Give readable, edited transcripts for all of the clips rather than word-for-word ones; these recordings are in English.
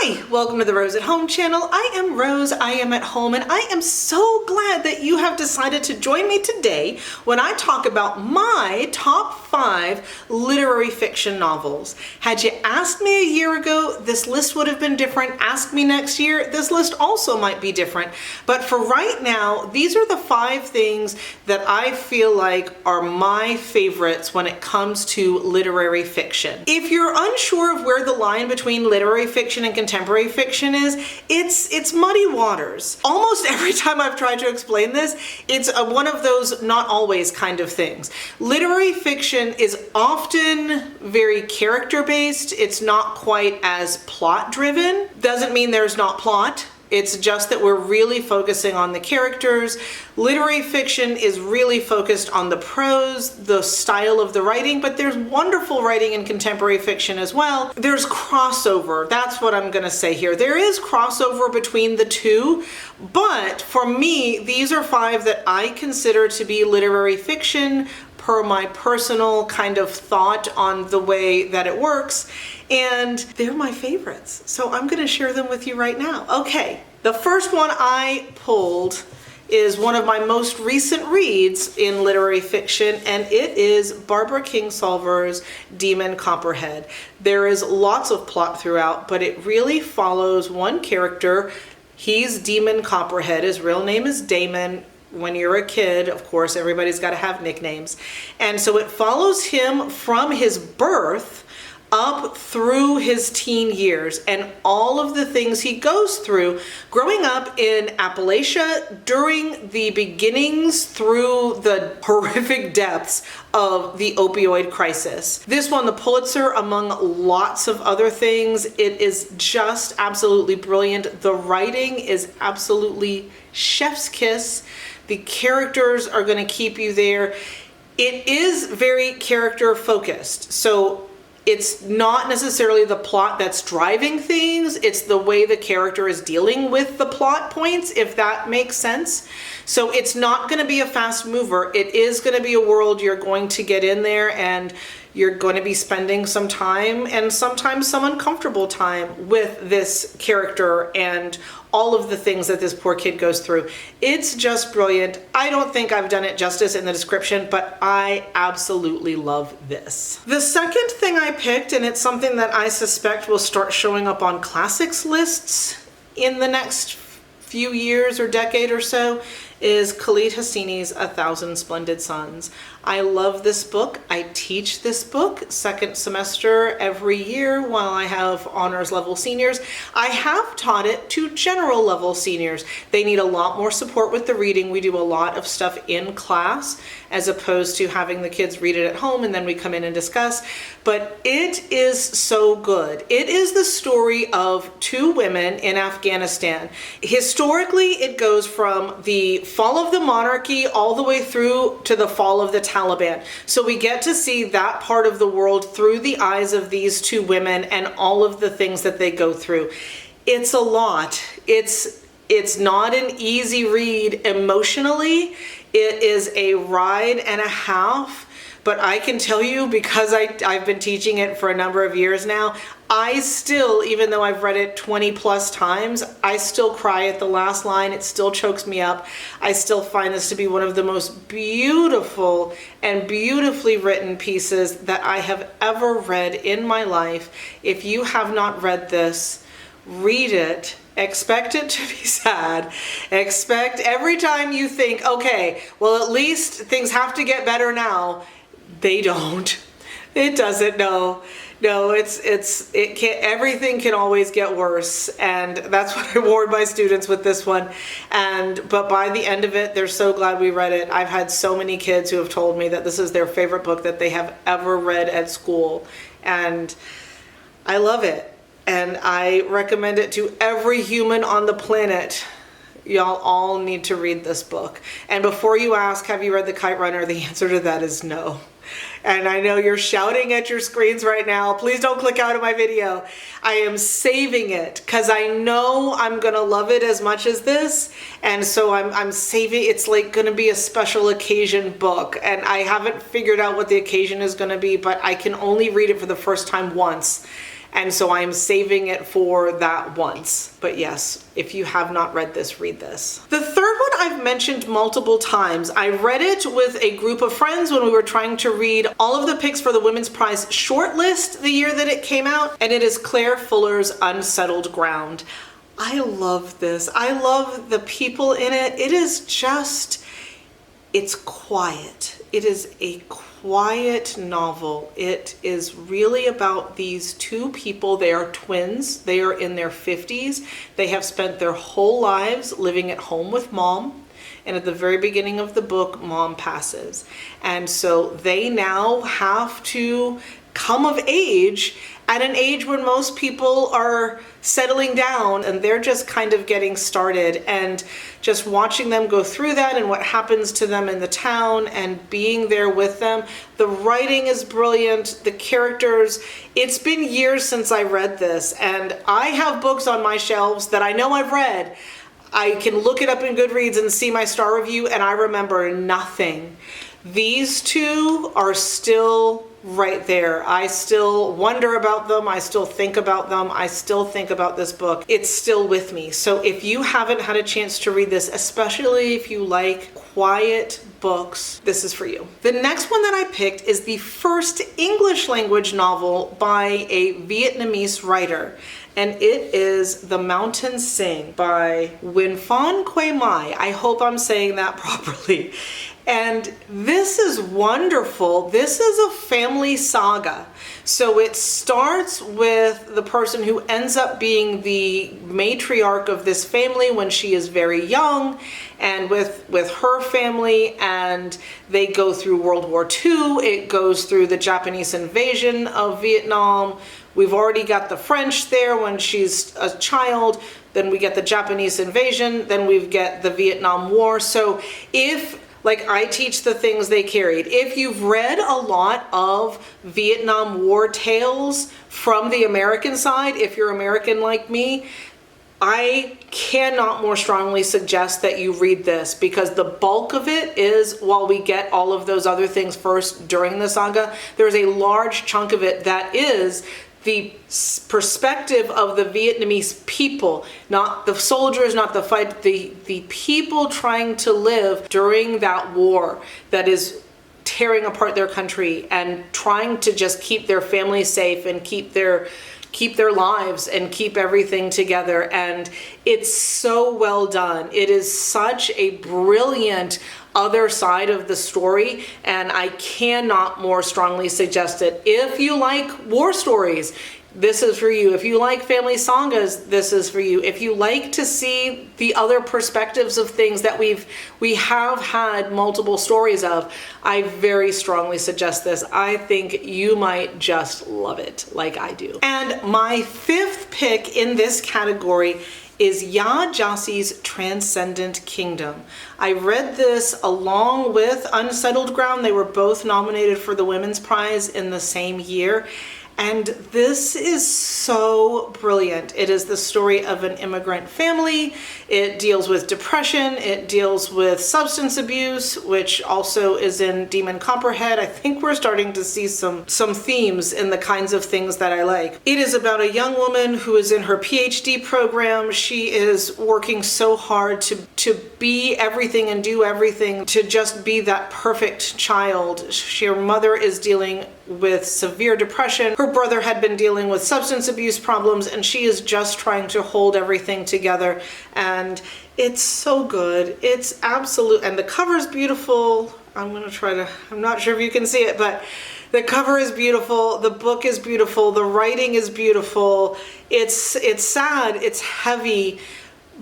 Hi, welcome to the Rose at Home channel. I am Rose, I am at home, and I am so glad that you have decided to join me today when I talk about my top 5 literary fiction novels. Had you asked me a year ago, this list would have been different. Ask me next year, this list also might be different. But for right now, these are the 5 things that I feel like are my favorites when it comes to literary fiction. If you're unsure of where the line between literary fiction and contemporary fiction is, it's muddy waters. Almost every time I've tried to explain this, it's one of those not always kind of things. Literary fiction is often very character based. It's not quite as plot driven. Doesn't mean there's not plot. It's just that we're really focusing on the characters. Literary fiction is really focused on the prose, the style of the writing, but there's wonderful writing in contemporary fiction as well. There's crossover. That's what I'm gonna say here. There is crossover between the two, but for me, these are 5 that I consider to be literary fiction per my personal kind of thought on the way that it works, and they're my favorites. So I'm gonna share them with you right now. Okay, the first one I pulled is one of my most recent reads in literary fiction, and it is Barbara Kingsolver's Demon Copperhead. There is lots of plot throughout, but it really follows one character. He's Demon Copperhead. His real name is Damon. When you're a kid, of course, everybody's got to have nicknames. And so it follows him from his birth up through his teen years and all of the things he goes through growing up in Appalachia during the beginnings through the horrific depths of the opioid crisis. This won the Pulitzer among lots of other things. It is just absolutely brilliant. The writing is absolutely chef's kiss. The characters are going to keep you there. It is very character focused. So it's not necessarily the plot that's driving things, it's the way the character is dealing with the plot points, if that makes sense. So it's not going to be a fast mover. It is going to be a world you're going to get in there and you're going to be spending some time, and sometimes some uncomfortable time, with this character and all of the things that this poor kid goes through. It's just brilliant. I don't think I've done it justice in the description, but I absolutely love this. The second thing I picked, and it's something that I suspect will start showing up on classics lists in the next few years or decade or so, is Khaled Hosseini's 1,000 Splendid Suns. I love this book. I teach this book second semester every year while I have honors level seniors. I have taught it to general level seniors. They need a lot more support with the reading. We do a lot of stuff in class as opposed to having the kids read it at home and then we come in and discuss. But it is so good. It is the story of 2 women in Afghanistan. Historically, it goes from the fall of the monarchy all the way through to the fall of the Taliban. So we get to see that part of the world through the eyes of these 2 women and all of the things that they go through. It's a lot. It's not an easy read emotionally. It is a ride and a half, but I can tell you, because I've been teaching it for a number of years now, I still, even though I've read it 20 plus times, I still cry at the last line. It still chokes me up. I still find this to be one of the most beautiful and beautifully written pieces that I have ever read in my life. If you have not read this, read it. Expect it to be sad. Expect every time you think, okay, well, at least things have to get better now. They don't. It doesn't. No, it can't. Everything can always get worse, and that's what I warn my students with this one. But by the end of it, they're so glad we read it. I've had so many kids who have told me that this is their favorite book that they have ever read at school, and I love it. And I recommend it to every human on the planet. Y'all all need to read this book. And before you ask, have you read The Kite Runner? The answer to that is no. And I know you're shouting at your screens right now, please don't click out of my video. I am saving it because I know I'm gonna love it as much as this. And so I'm saving, it's like gonna be a special occasion book. And I haven't figured out what the occasion is gonna be, but I can only read it for the first time once. And so I'm saving it for that once. But yes, if you have not read this, read this. The third one I've mentioned multiple times. I read it with a group of friends when we were trying to read all of the picks for the Women's Prize shortlist the year that it came out, and it is Claire Fuller's Unsettled Ground. I love this. I love the people in it. It is just, it's quiet. It is a quiet novel. It is really about these two people. They are twins. They are in their 50s. They have spent their whole lives living at home with mom. And at the very beginning of the book, mom passes. And so they now have to come of age at an age when most people are settling down, and they're just kind of getting started, and just watching them go through that and what happens to them in the town and being there with them. The writing is brilliant. The characters, it's been years since I read this, and I have books on my shelves that I know I've read. I can look it up in Goodreads and see my star review, and I remember nothing. These two are still right there. I still wonder about them. I still think about them. I still think about this book. It's still with me. So if you haven't had a chance to read this, especially if you like quiet books, this is for you. The next one that I picked is the first English language novel by a Vietnamese writer, and it is The Mountains Sing by Phan. I hope I'm saying that properly. And this is wonderful. This is a family saga. So it starts with the person who ends up being the matriarch of this family when she is very young, and with her family, and they go through World War II. It goes through the Japanese invasion of Vietnam. We've already got the French there when she's a child. Then we get the Japanese invasion. Then we get the Vietnam War. So like, I teach the things they carried. If you've read a lot of Vietnam War tales from the American side, if you're American like me, I cannot more strongly suggest that you read this, because the bulk of it is, while we get all of those other things first during the saga, there's a large chunk of it that is the perspective of the Vietnamese people, not the soldiers, not the fight, the people trying to live during that war that is tearing apart their country and trying to just keep their families safe and keep their lives and keep everything together. And it's so well done. It is such a brilliant other side of the story, and I cannot more strongly suggest it. If you like war stories, this is for you. If you like family sagas, this is for you. If you like to see the other perspectives of things that we have had multiple stories of, I very strongly suggest this. I think you might just love it like I do. And my fifth pick in this category is Gyasi's Transcendent Kingdom. I read this along with Unsettled Ground. They were both nominated for the Women's Prize in the same year. And this is so brilliant. It is the story of an immigrant family. It deals with depression. It deals with substance abuse, which also is in Demon Copperhead. I think we're starting to see some themes in the kinds of things that I like. It is about a young woman who is in her PhD program. She is working so hard to be everything and do everything, to just be that perfect child. Her mother is dealing with severe depression. Her brother had been dealing with substance abuse problems, and she is just trying to hold everything together. And it's so good. It's absolute, and the cover is beautiful. I'm not sure if you can see it, but the cover is beautiful. The book is beautiful. The writing is beautiful. It's sad. It's heavy,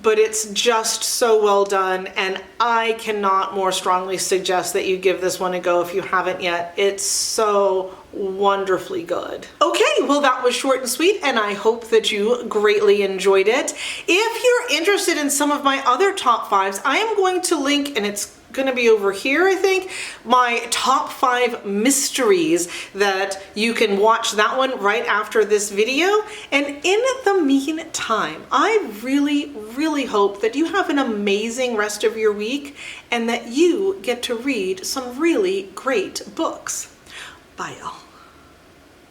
but it's just so well done, and I cannot more strongly suggest that you give this one a go if you haven't yet. It's so wonderfully good. Okay, well, that was short and sweet, and I hope that you greatly enjoyed it. If you're interested in some of my other top fives, I am going to link, and it's gonna be over here, I think, my top 5 mysteries that you can watch that one right after this video. And in the meantime, I really, really hope that you have an amazing rest of your week and that you get to read some really great books. Bye, y'all.